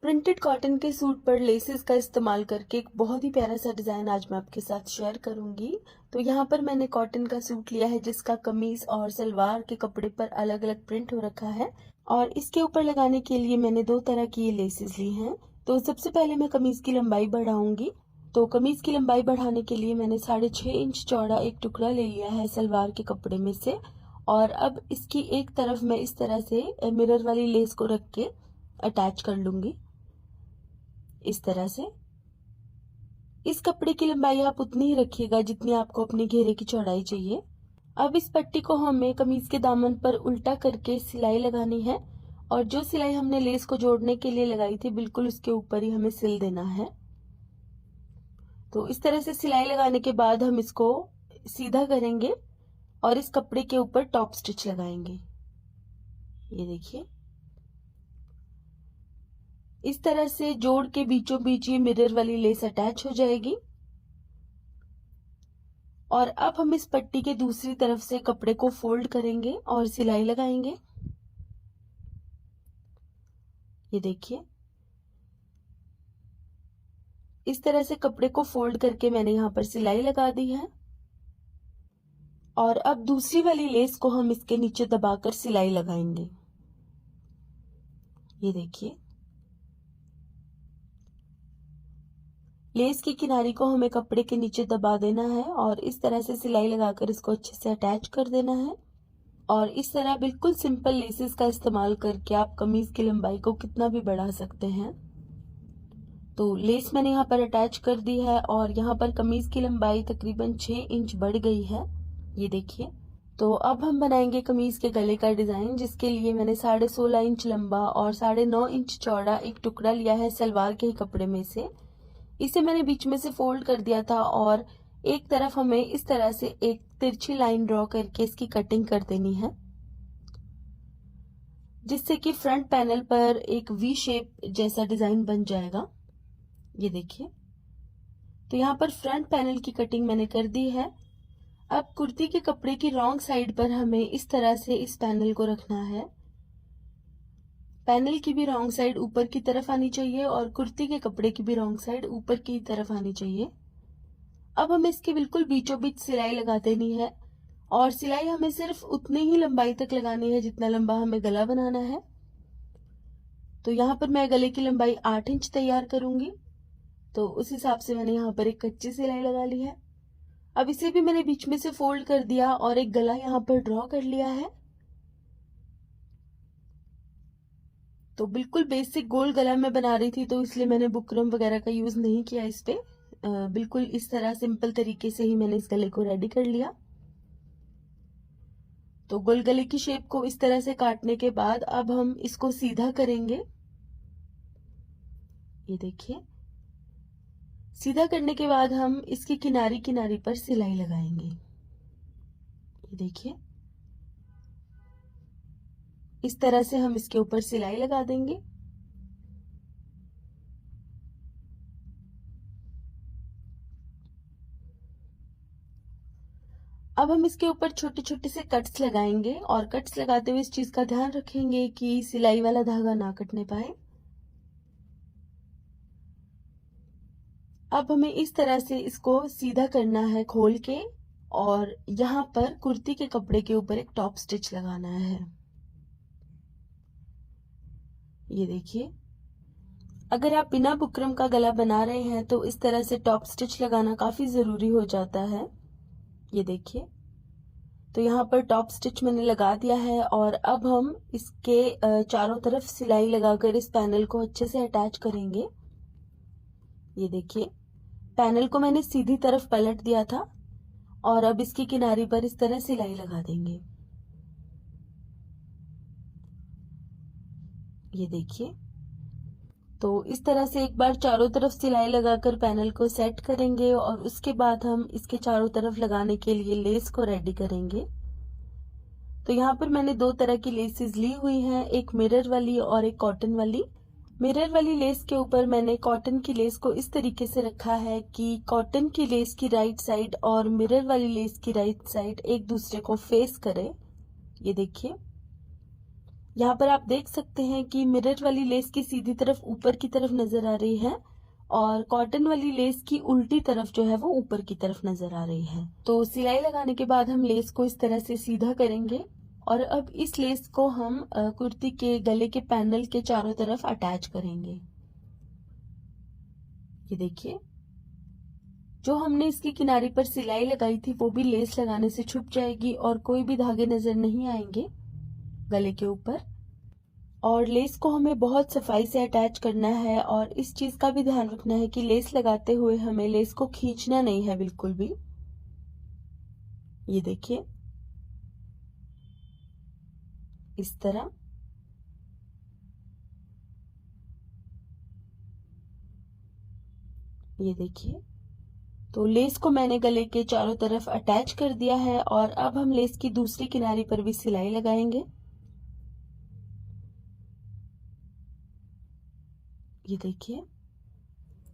Printed cotton के suit पर laces का इस्तेमाल करके एक बहुत ही प्यारा सा डिज़ाइन आज मैं आपके साथ शेयर करूंगी। तो यहाँ पर मैंने कॉटन का सूट लिया है जिसका कमीज और सलवार के कपड़े पर अलग अलग प्रिंट हो रखा है और इसके ऊपर लगाने के लिए मैंने दो तरह की ये लेसेस ली हैं। तो सबसे पहले मैं कमीज की लंबाई बढ़ाऊंगी। तो कमीज की लंबाई बढ़ाने के लिए मैंने 6.5 इंच चौड़ा एक टुकड़ा ले लिया है सलवार के कपड़े में से। और अब इसकी एक तरफ मैं इस तरह से मिरर वाली लेस को रख के अटैच कर लूंगी। इस तरह से इस कपड़े की लंबाई आप उतनी ही रखिएगा जितनी आपको अपने घेरे की चौड़ाई चाहिए। अब इस पट्टी को हमें कमीज के दामन पर उल्टा करके सिलाई लगानी है और जो सिलाई हमने लेस को जोड़ने के लिए लगाई थी बिल्कुल उसके ऊपर ही हमें सिल देना है। तो इस तरह से सिलाई लगाने के बाद हम इसको सीधा करेंगे और इस कपड़े के ऊपर टॉप स्टिच लगाएंगे। ये देखिए, इस तरह से जोड़ के बीचों बीच ये मिरर वाली लेस अटैच हो जाएगी। और अब हम इस पट्टी के दूसरी तरफ से कपड़े को फोल्ड करेंगे और सिलाई लगाएंगे। ये देखिए, इस तरह से कपड़े को फोल्ड करके मैंने यहाँ पर सिलाई लगा दी है और अब दूसरी वाली लेस को हम इसके नीचे दबाकर सिलाई लगाएंगे। ये देखिए, लेस की किनारी को हमें कपड़े के नीचे दबा देना है और इस तरह से सिलाई लगाकर इसको अच्छे से अटैच कर देना है। और इस तरह बिल्कुल सिंपल लेसेस का इस्तेमाल करके आप कमीज की लंबाई को कितना भी बढ़ा सकते हैं। तो लेस मैंने यहाँ पर अटैच कर दी है और यहाँ पर कमीज की लंबाई तकरीबन 6 इंच बढ़ गई है। ये देखिए, तो अब हम बनाएंगे कमीज के गले का डिजाइन, जिसके लिए मैंने 16.5 इंच लंबा और 9.5 इंच चौड़ा एक टुकड़ा लिया है सलवार के ही कपड़े में से। इसे मैंने बीच में से फोल्ड कर दिया था और एक तरफ हमें इस तरह से एक तिरछी लाइन ड्रॉ करके इसकी कटिंग कर देनी है, जिससे कि फ्रंट पैनल पर एक वी शेप जैसा डिजाइन बन जाएगा। ये देखिए, तो यहाँ पर फ्रंट पैनल की कटिंग मैंने कर दी है। अब कुर्ती के कपड़े की रॉन्ग साइड पर हमें इस तरह से इस पैनल को रखना है। पैनल की भी रॉन्ग साइड ऊपर की तरफ आनी चाहिए और कुर्ती के कपड़े की भी रॉन्ग साइड ऊपर की तरफ आनी चाहिए। अब हमें इसके बिल्कुल बीचों बीच सिलाई लगा देनी है और सिलाई हमें सिर्फ उतनी ही लंबाई तक लगानी है जितना लंबा हमें गला बनाना है। तो यहाँ पर मैं गले की लंबाई 8 इंच तैयार करूंगी, तो उस हिसाब से मैंने यहाँ पर एक कच्ची सिलाई लगा ली है। अब इसे भी मैंने बीच में से फोल्ड कर दिया और एक गला यहाँ पर ड्रॉ कर लिया है। तो बिल्कुल बेसिक गोल गला मैं बना रही थी, तो इसलिए मैंने बुकरम वगैरह का यूज नहीं किया इस पे। बिल्कुल इस तरह सिंपल तरीके से ही मैंने इस गले को रेडी कर लिया। तो गोल गले की शेप को इस तरह से काटने के बाद अब हम इसको सीधा करेंगे। ये देखिए, सीधा करने के बाद हम इसकी किनारी किनारी पर सिलाई लगाएंगे। ये देखिए, इस तरह से हम इसके ऊपर सिलाई लगा देंगे। अब हम इसके ऊपर छोटे छोटे से कट्स लगाएंगे और कट्स लगाते हुए इस चीज का ध्यान रखेंगे कि सिलाई वाला धागा ना कटने पाए। अब हमें इस तरह से इसको सीधा करना है खोल के और यहाँ पर कुर्ती के कपड़े के ऊपर एक टॉप स्टिच लगाना है। ये देखिए, अगर आप बिना बुकरम का गला बना रहे हैं तो इस तरह से टॉप स्टिच लगाना काफी जरूरी हो जाता है। ये देखिए, तो यहाँ पर टॉप स्टिच मैंने लगा दिया है और अब हम इसके चारों तरफ सिलाई लगाकर इस पैनल को अच्छे से अटैच करेंगे। ये देखिए, पैनल को मैंने सीधी तरफ पलट दिया था और अब इसकी किनारी पर इस तरह सिलाई लगा देंगे। ये देखिए, तो इस तरह से एक बार चारों तरफ सिलाई लगाकर पैनल को सेट करेंगे और उसके बाद हम इसके चारों तरफ लगाने के लिए लेस को रेडी करेंगे। तो यहाँ पर मैंने दो तरह की लेसेस ली हुई हैं, एक मिरर वाली और एक कॉटन वाली। मिरर वाली लेस के ऊपर मैंने कॉटन की लेस को इस तरीके से रखा है कि कॉटन की लेस की राइट साइड और मिरर वाली लेस की राइट साइड एक दूसरे को फेस करे। ये देखिए, यहाँ पर आप देख सकते हैं कि मिरर वाली लेस की सीधी तरफ ऊपर की तरफ नजर आ रही है और कॉटन वाली लेस की उल्टी तरफ जो है वो ऊपर की तरफ नजर आ रही है। तो सिलाई लगाने के बाद हम लेस को इस तरह से सीधा करेंगे और अब इस लेस को हम कुर्ती के गले के पैनल के चारों तरफ अटैच करेंगे। ये देखिए, जो हमने इसकी किनारे पर सिलाई लगाई थी वो भी लेस लगाने से छुप जाएगी और कोई भी धागे नजर नहीं आएंगे गले के ऊपर। और लेस को हमें बहुत सफाई से अटैच करना है और इस चीज का भी ध्यान रखना है कि लेस लगाते हुए हमें लेस को खींचना नहीं है बिल्कुल भी। ये देखिए, इस तरह। ये देखिए, तो लेस को मैंने गले के चारों तरफ अटैच कर दिया है और अब हम लेस की दूसरी किनारे पर भी सिलाई लगाएंगे। ये देखिए,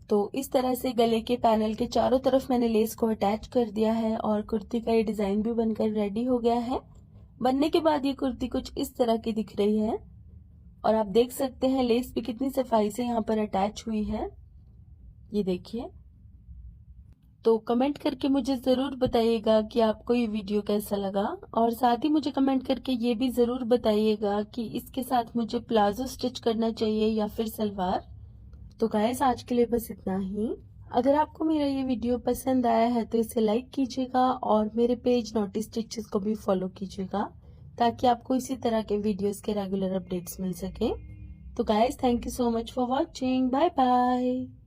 तो इस तरह से गले के पैनल के चारों तरफ मैंने लेस को अटैच कर दिया है और कुर्ती का ये डिजाइन भी बनकर रेडी हो गया है। बनने के बाद ये कुर्ती कुछ इस तरह की दिख रही है और आप देख सकते हैं लेस भी कितनी सफाई से यहाँ पर अटैच हुई है। ये देखिए, तो कमेंट करके मुझे ज़रूर बताइएगा कि आपको ये वीडियो कैसा लगा और साथ ही मुझे कमेंट करके ये भी ज़रूर बताइएगा कि इसके साथ मुझे प्लाजो स्टिच करना चाहिए या फिर सलवार। तो गाइस, आज के लिए बस इतना ही। अगर आपको मेरा ये वीडियो पसंद आया है तो इसे लाइक कीजिएगा और मेरे पेज नॉटी स्टिचेस को भी फॉलो कीजिएगा ताकि आपको इसी तरह के वीडियोस के रेगुलर अपडेट्स मिल सके। तो guys, thank you so much for watching. Bye bye.